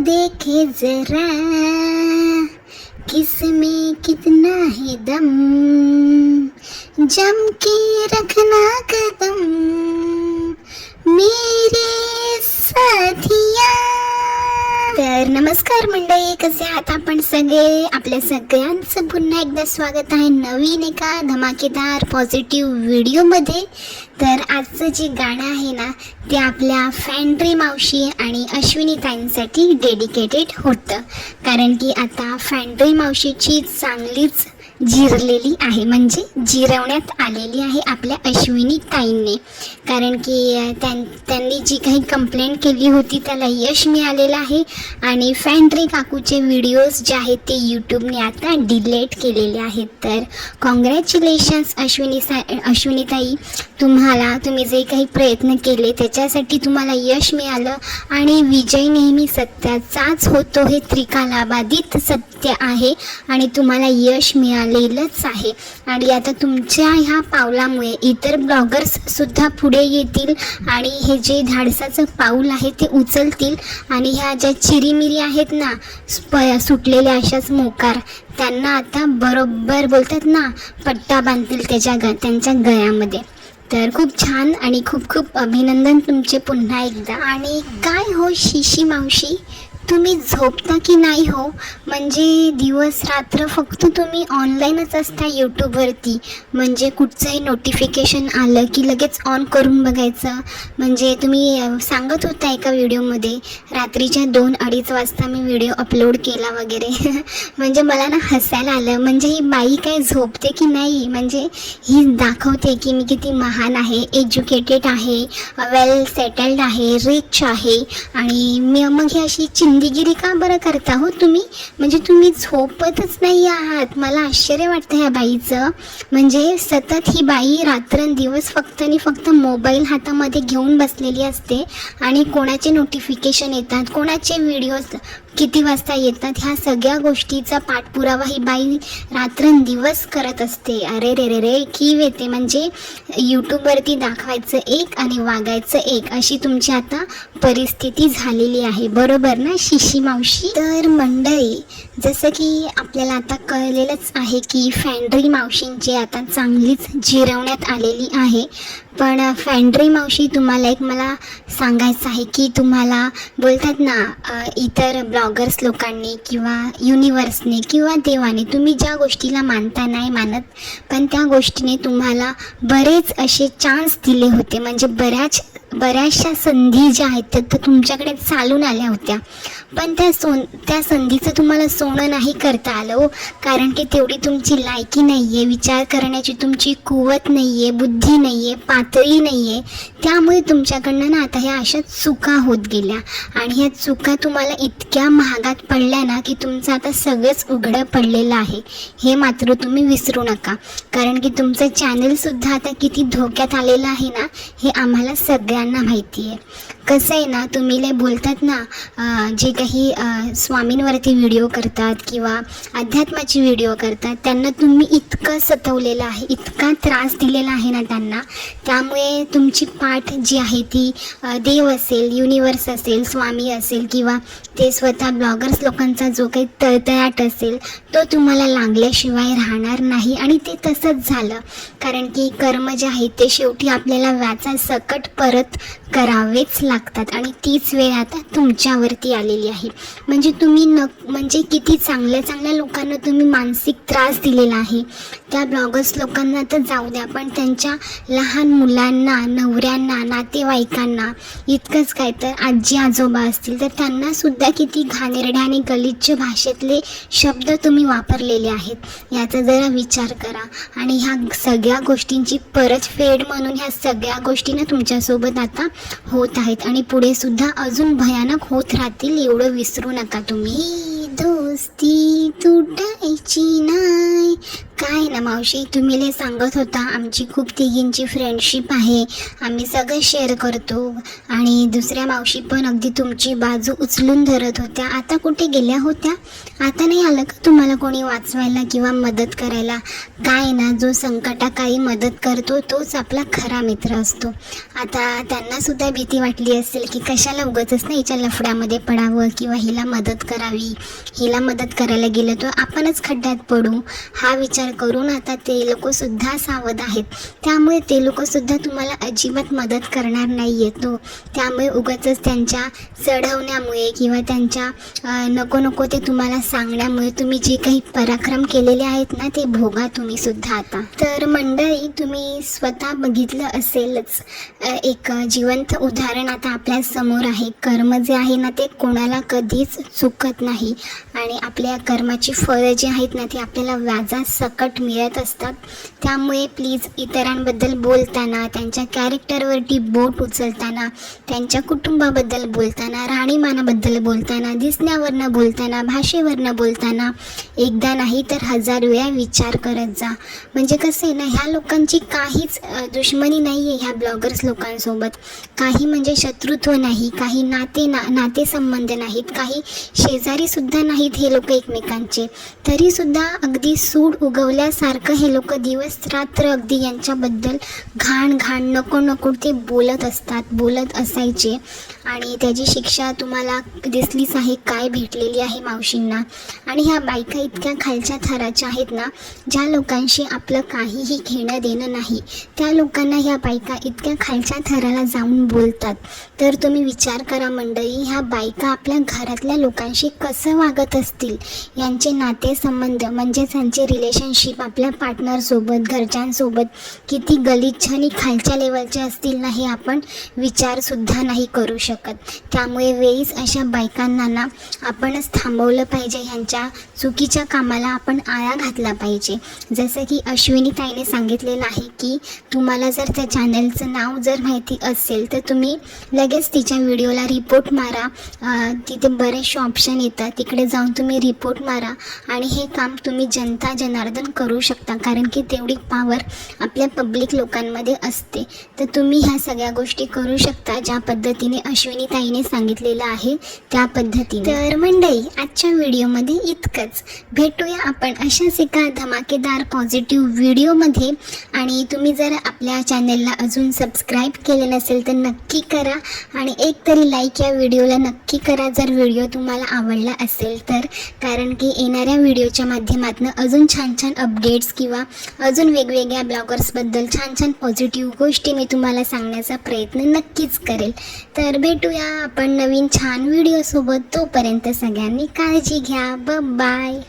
देखे जरा किसमें कितना है दम, जम के रखना कदम मेरे साथिया. तर नमस्कार मंडळी, कसे आहात आपण सगळे? आपल्या सगळ्यांचं पुन्हा एकदा स्वागत आहे नवीन एका धमाकेदार पॉझिटिव्ह व्हिडिओमध्ये. तर आजचं जे गाणं आहे ना, ते आपल्या फॅन्ड्री मावशी आणि अश्विनी ताईंसाठी डेडिकेटेड होतं. कारण की आता फॅन्ड्री मावशीची चांगलीच जिरलेली आहे, म्हणजे जिरवण्यात आलेली आहे आपल्या अश्विनी ताईंनी. कारण की त्यांनी जी काही कंप्लेंट केली होती त्याला यश मिळालेलं आहे आणि फॅन्ड्री काकूचे व्हिडिओज जे आहेत ते यूट्यूबने आता डिलीट केलेले आहेत. तर कॉंग्रॅच्युलेशन्स अश्विनी ताई, तुम्ही जे काही प्रयत्न केले त्याच्यासाठी तुम्हाला यश मिळालं आणि विजय नेहमी सत्याचाच होतो, हे त्रिकालाबाधित सत्य आहे आणि तुम्हाला यश मिळालेलंच आहे. आणि आता तुमच्या ह्या पावलामुळे इतर ब्लॉगर्ससुद्धा पुढे येतील आणि हे जे धाडसाचं पाऊल आहे ते उचलतील आणि ह्या ज्या चिरीमिरी आहेत ना, सुटलेल्या अशाच मोकार, त्यांना आता बरोबर बोलतात ना, पट्टा बांधतील त्यांच्या गळ्यामध्ये. तर खूप छान आणि खूप खूप अभिनंदन तुमचे पुन्हा एकदा. आणि काय हो शिशी मावशी, तुम्ही झोपता की नाही हो? म्हणजे दिवस रात्र फक्त तुम्ही ऑनलाईनच असता यूट्यूबवरती. म्हणजे कुठचंही नोटिफिकेशन आलं की लगेच ऑन करून बघायचं. म्हणजे तुम्ही सांगत होता एका व्हिडिओमध्ये रात्रीच्या 2-2:30 वाजता मी व्हिडिओ अपलोड केला वगैरे. म्हणजे मला ना हसायला आलं. म्हणजे ही बाई काय झोपते की नाही? म्हणजे ही दाखवते की मी किती महान आहे, एज्युकेटेड आहे, वेल सेटल्ड आहे, रिच आहे. आणि मग ही अशी चिंदीगिरी का बरं करता हो तुम्ही? म्हणजे तुम्ही झोपतच नाही आहात. मला आश्चर्य वाटतं ह्या बाईचं. म्हणजे सतत ही बाई रात्रंदिवस फक्त आणि फक्त मोबाईल हातामध्ये घेऊन बसलेली असते आणि कोणाचे नोटिफिकेशन येतात, कोणाचे व्हिडिओज किती वाजता येतात, ह्या सगळ्या गोष्टीचा पाठपुरावा ही बाई रात्रंदिवस करत असते. अरे रे रे रे, कीव येते. म्हणजे यूट्यूबवरती दाखवायचं एक आणि वागायचं एक, अशी तुमची आता परिस्थिती झालेली आहे, बरोबर ना शिशी मावशी? तर मंडळी, जसं की आपल्याला आता कळलेलंच आहे की फॅन्ड्री मावशींची आता चांगलीच जिरवण्यात आलेली आहे. पण फॅन्ड्री मावशी, तुम्हाला एक मला सांगायचं आहे की तुम्हाला बोलतात ना, इतर ब्लॉगर्स लोकांनी किंवा युनिवर्सने किंवा देवाने तुम्ही ज्या गोष्टीला मानता नाही मानत, पण त्या गोष्टीने तुम्हाला बरेच असे चान्स दिले होते. म्हणजे बऱ्याचशा संधी ज्या आहेत त्या तुमच्याकडे चालून आल्या होत्या, पण त्या संधीचं तुम्हाला सोनं नाही करता आलं हो. कारण की तेवढी तुमची लायकी नाही आहे, विचार करण्याची तुमची कुवत नाही आहे, बुद्धी नाही आहे, पातळी नाही आहे. त्यामुळे तुमच्याकडनं ना आता ह्या अशा चुका होत गेल्या आणि ह्या चुका तुम्हाला इतक्या महागात पडल्या ना की तुमचं आता सगळंच उघडं पडलेलं आहे. हे मात्र तुम्ही विसरू नका. कारण की तुमचं चॅनलसुद्धा आता किती धोक्यात आलेलं आहे ना, हे आम्हाला सगळ्यांना माहिती आहे. कसं आहे ना, तुम्ही लय बोलतात ना, जे काही स्वामींवरती व्हिडिओ करतात किंवा अध्यात्माची व्हिडिओ करतात, त्यांना तुम्ही इतकं सतवलेलं आहे, इतका त्रास दिलेला आहे ना त्यांना. त्यामुळे तुमची पाठ जी आहे ती देव असेल, युनिवर्स असेल, स्वामी असेल किंवा ते स्वतः ब्लॉगर्स लोकांचा जो काही तळतळाट असेल तो तुम्हाला लागल्याशिवाय राहणार नाही. आणि ते तसंच झालं. कारण की कर्म जे आहे ते शेवटी आपल्याला व्याजासकट परत करावेच लागतात आणि तीच वेळ आता तुमच्यावरती आलेली आहे. म्हणजे तुम्ही म्हणजे किती चांगल्या लोकांना तुम्ही मानसिक त्रास दिलेला आहे. त्या ब्लॉगर्स लोकांना तर जाऊ द्या, पण त्यांच्या लहान मुलांना, नवऱ्यांना, नातेवाईकांना, इतकंच काय तर आजी आजोबा असतील तर त्यांना सुद्धा किती घाणेरड्या आणि गलिच्छ भाषेतले शब्द तुम्ही वापरलेले आहेत. याचा जरा विचार करा. आणि ह्या सगळ्या गोष्टींची परतफेड म्हणून ह्या सगळ्या गोष्टी ना तुमच्यासोबत आता होत आहेत आणि पुढे सुद्धा अजून भयानक होत राहतील, एवढं विसरू नका तुम्ही. दोस्ती तुटायची नाही, काय ना मावशी, तुम्ही लय सांगत होता आमची खूप तिघींची फ्रेंडशिप आहे, आम्ही सगळं शेअर करतो आणि दुसऱ्या मावशी पण अगदी तुमची बाजू उचलून धरत होत्या. आता कुठे गेल्या होत्या? आता नाही आलं का तुम्हाला कोणी वाचवायला किंवा मदत करायला? काय ना, जो संकटाकाळी मदत करतो तोच आपला खरा मित्र असतो. आता त्यांना सुद्धा भीती वाटली असेल की कशाला उगाचच ना हिच्या लफड्यामध्ये पडावं किंवा हिला मदत करावी, हिला मदत करायला गेलं तर आपणच खड्ड्यात पडू, हा विचार करून आता ते लोक सुद्धा सावध आहेत. त्यामुळे ते लोक सुद्धा तुम्हाला अजिबात मदत करणार नाही येतो. त्यामुळे उगाचच त्यांच्या चढवण्यामुळे किंवा त्यांच्या नको नको ते तुम्हाला सांगण्यामुळे तुम्ही जे काही पराक्रम केलेले आहेत ना ते भोगा तुम्ही सुद्धा आता. तर मंडळी, तुम्ही स्वतः बघितलं असेलच, एक जिवंत उदाहरण आता आपल्या समोर आहे. कर्म जे आहे ना ते कोणाला कधीच चुकत नाही आणि आपल्या कर्माची फळं जी आहेत ना ती आपल्याला व्याजासकट मिळत असतात. त्यामुळे प्लीज इतरांबद्दल बोलताना, त्यांच्या कॅरेक्टरवरती बोट उचलताना, त्यांच्या कुटुंबाबद्दल बोलताना, राहणीमानाबद्दल बोलताना, दिसण्यावरनं बोलताना, भाषेवरनं बोलताना एकदा नाही तर 1000 वेळा विचार करत जा. म्हणजे कसं आहे ना, ह्या लोकांची काहीच दुश्मनी नाही आहे. ह्या ब्लॉगर्स लोकांसोबत काही म्हणजे शत्रुत्व नाही, काही नातेसंबंध नाहीत, काही शेजारीसुद्धा नाहीत हे लोक एकमेकांचे. तरीसुद्धा अगदी सूड उगवल्यासारखं हे लोक दिवस रात्र अगदी यांच्याबद्दल घाण नको ते बोलत असायचे. आणि त्याची शिक्षा तुम्हाला दिसलीच आहे, काय भेटलेली आहे मावशींना. आणि ह्या बायका इतक्या खालच्या थराच्या आहेत ना, ज्या लोकांशी आपलं काहीही घेणं देणं नाही, त्या लोकांना ह्या बायका इतक्या खालच्या थराला जाऊन बोलतात. तर तुम्ही विचार करा मंडळी, ह्या बायका आपल्या घरातल्या लोकांशी कसं वागत असतील, यांचे नातेसंबंध म्हणजेच यांचे रिलेशनशिप आपल्या पार्टनरसोबत, घरच्यांसोबत किती गलिच्छ आणि खालच्या लेवलचे असतील ना, हे आपण विचारसुद्धा नाही करू शकत. त्यामुळे वेळीच अशा बायकांना ना आपणच थांबवलं पाहिजे, ह्यांच्या चुकीच्या कामाला आपण आळा घातला पाहिजे. जसं की अश्विनी ताईने सांगितलेलं आहे की तुम्हाला जर त्या चॅनलचं नाव जर माहिती असेल तर तुम्ही लगेच तिच्या व्हिडिओला रिपोर्ट मारा. तिथे बरेचसे ऑप्शन येतात, तिकडे जाऊन तुम्ही रिपोर्ट मारा आणि हे काम तुम्ही जनता जनार्दन करू शकता, कारण की तेवढी पावर आपल्या पब्लिक लोकांमध्ये असते. तर तुम्ही ह्या सगळ्या गोष्टी करू शकता ज्या पद्धतीने अश्विनी ताईने सांगितलेलं आहे त्या पद्धतीने. तर मंडळी, आजच्या व्हिडिओमध्ये इतकंच. भेटूया आपण अशाच एका धमाकेदार पॉझिटिव्ह व्हिडिओमध्ये. आणि तुम्ही जर आपल्या चॅनलला अजून सबस्क्राईब केले नसेल तर नक्की करा आणि एक तरी लाईक या व्हिडिओला नक्की करा जर व्हिडिओ तुम्हाला आवडला असेल तर, कारण की येणाऱ्या व्हिडिओच्या माध्यमातून अजून छान अपडेट्स किंवा अजून वेगवेगळ्या ब्लॉगर्सबद्दल छान पॉझिटिव्ह गोष्टी मी तुम्हाला सांगण्याचा प्रयत्न नक्कीच करेल. तर भेटूया आपण नवीन छान व्हिडिओसोबत. तोपर्यंत सगळ्यांनी काळजी घ्या. बाय.